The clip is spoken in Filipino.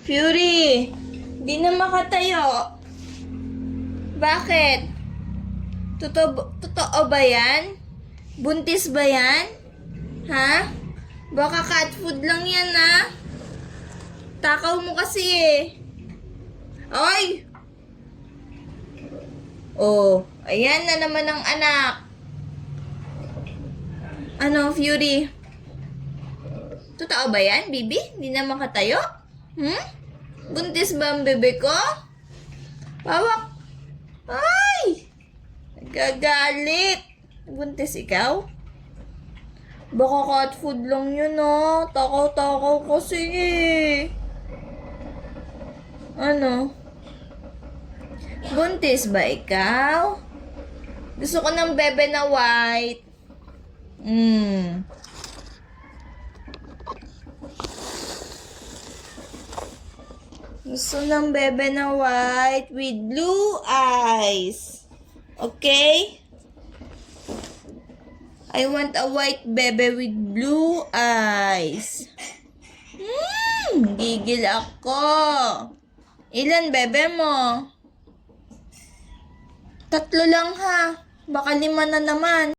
Fury, di na makatayo. Bakit? Totoo ba yan? Buntis ba yan? Ha? Baka cat food lang yan, ha? Takaw mo kasi eh. Oy! Oh, ayan na naman ang anak. Ano, Fury? Totoo ba yan, Bibi? Hindi na makatayo? Buntis ba ang bebe ko? Pawak. Ay! Nagagalit. Buntis ikaw? Baka cat food lang yun, oh. Takaw-takaw kasi eh. Ano? Buntis ba ikaw? Gusto ko ng bebe na white. Gusto ng bebe na white with blue eyes. Okay? I want a white bebe with blue eyes. Gigil ako. Ilan bebe mo? 3 lang ha. Baka 5 na naman.